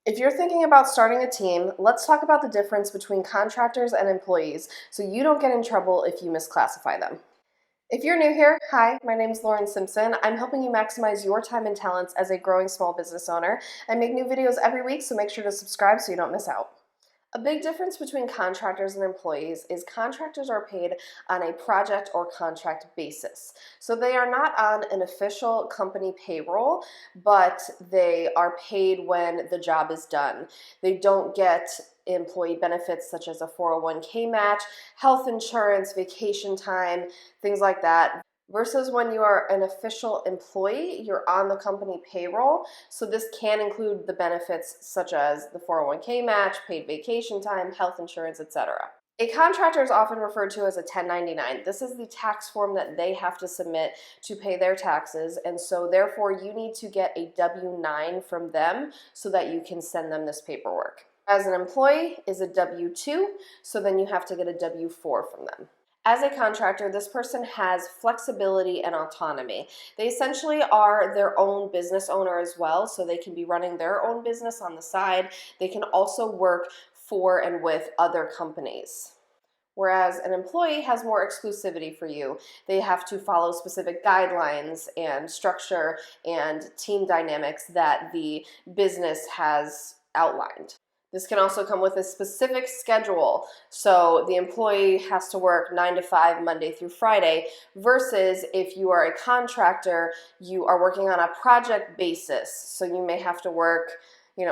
If you're thinking about starting a team, let's talk about the difference between contractors and employees so you don't get in trouble if you misclassify them. If you're new here, hi, my name is Lauren Simpson. I'm helping you maximize your time and talents as a growing small business owner. I make new videos every week, so make sure to subscribe so you don't miss out. A big difference between contractors and employees is contractors are paid on a project or contract basis. So they are not on an official company payroll, but they are paid when the job is done. They don't get employee benefits such as a 401k match, health insurance, vacation time, things like that. Versus when you are an official employee, you're on the company payroll. So this can include the benefits such as the 401k match, paid vacation time, health insurance, etc. A contractor is often referred to as a 1099. This is the tax form that they have to submit to pay their taxes, and so therefore you need to get a W-9 from them so that you can send them this paperwork. As an employee is a W-2, so then you have to get a W-4 from them. As a contractor, this person has flexibility and autonomy. They essentially are their own business owner as well, so they can be running their own business on the side. They can also work for and with other companies. Whereas an employee has more exclusivity for you. They have to follow specific guidelines and structure and team dynamics that the business has outlined. This can also come with a specific schedule. So the employee has to work 9 to 5 Monday through Friday versus if you are a contractor, you are working on a project basis. So you may have to work,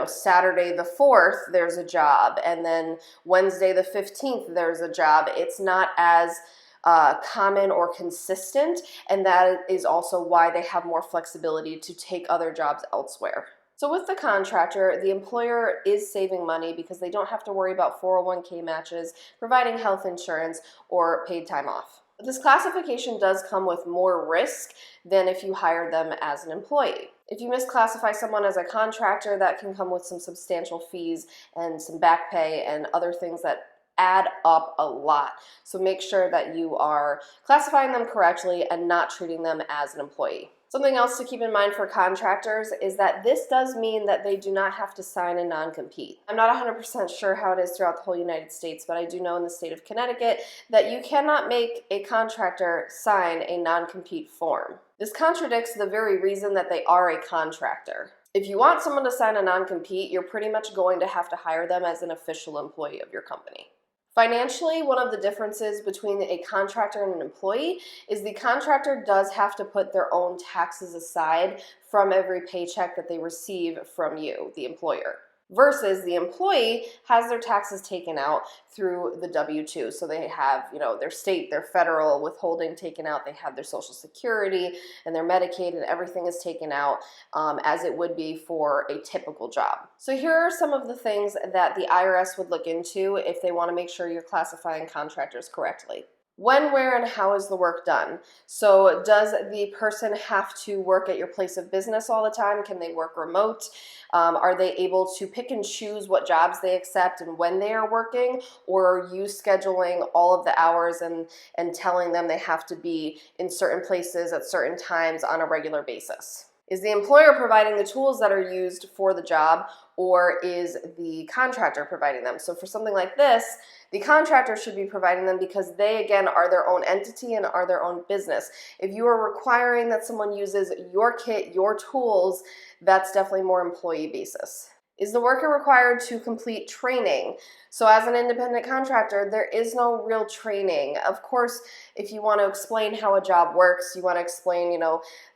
Saturday the 4th, there's a job, and then Wednesday the 15th, there's a job. It's not as common or consistent, and that is also why they have more flexibility to take other jobs elsewhere. So with the contractor, the employer is saving money because they don't have to worry about 401k matches, providing health insurance, or paid time off. But this classification does come with more risk than if you hire them as an employee. If you misclassify someone as a contractor, that can come with some substantial fees and some back pay and other things that add up a lot. So make sure that you are classifying them correctly and not treating them as an employee. Something else to keep in mind for contractors is that this does mean that they do not have to sign a non-compete. I'm not 100% sure how it is throughout the whole United States, but I do know in the state of Connecticut that you cannot make a contractor sign a non-compete form. This contradicts the very reason that they are a contractor. If you want someone to sign a non-compete, you're pretty much going to have to hire them as an official employee of your company. Financially, one of the differences between a contractor and an employee is the contractor does have to put their own taxes aside from every paycheck that they receive from you, the employer, versus the employee has their taxes taken out through the W-2. So they have, their state, their federal withholding taken out, they have their Social Security and their Medicaid, and everything is taken out as it would be for a typical job. So here are some of the things that the IRS would look into if they want to make sure you're classifying contractors correctly. When, where, and how is the work done? So does the person have to work at your place of business all the time? Can they work remote? Are they able to pick and choose what jobs they accept and when they are working? Or are you scheduling all of the hours and telling them they have to be in certain places at certain times on a regular basis? Is the employer providing the tools that are used for the job, or is the contractor providing them? So for something like this, the contractor should be providing them because they, again, are their own entity and are their own business. If you are requiring that someone uses your kit, your tools, that's definitely more employee basis. Is the worker required to complete training? So as an independent contractor, there is no real training. Of course, if you want to explain how a job works, you want to explain,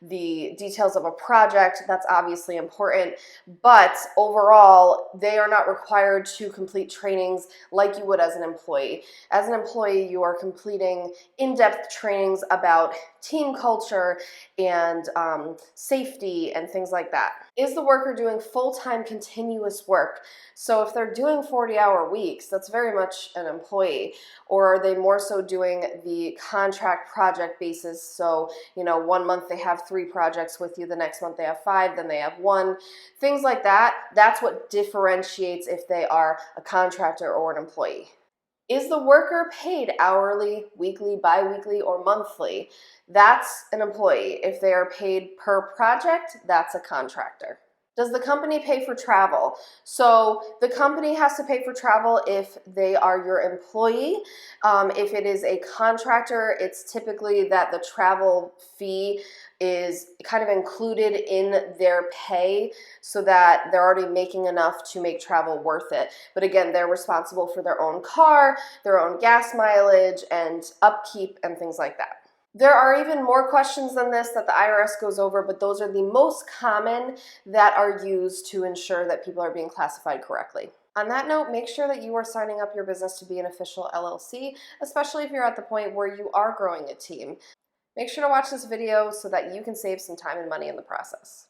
the details of a project, that's obviously important. But overall, they are not required to complete trainings like you would as an employee. As an employee, you are completing in-depth trainings about team culture and safety and things like that. Is the worker doing full-time continuous work? So if they're doing 40-hour weeks, that's very much an employee. Or are they more so doing the contract project basis? So, 1 month they have 3 projects with you, the next month they have 5, then they have 1. Things like that, that's what differentiates if they are a contractor or an employee. Is the worker paid hourly, weekly, bi-weekly, or monthly? That's an employee. If they are paid per project, that's a contractor. Does the company pay for travel? So the company has to pay for travel if they are your employee. If it is a contractor, it's typically that the travel fee is kind of included in their pay so that they're already making enough to make travel worth it. But again, they're responsible for their own car, their own gas mileage, and upkeep and things like that. There are even more questions than this that the IRS goes over, but those are the most common that are used to ensure that people are being classified correctly. On that note, make sure that you are signing up your business to be an official LLC, especially if you're at the point where you are growing a team. Make sure to watch this video so that you can save some time and money in the process.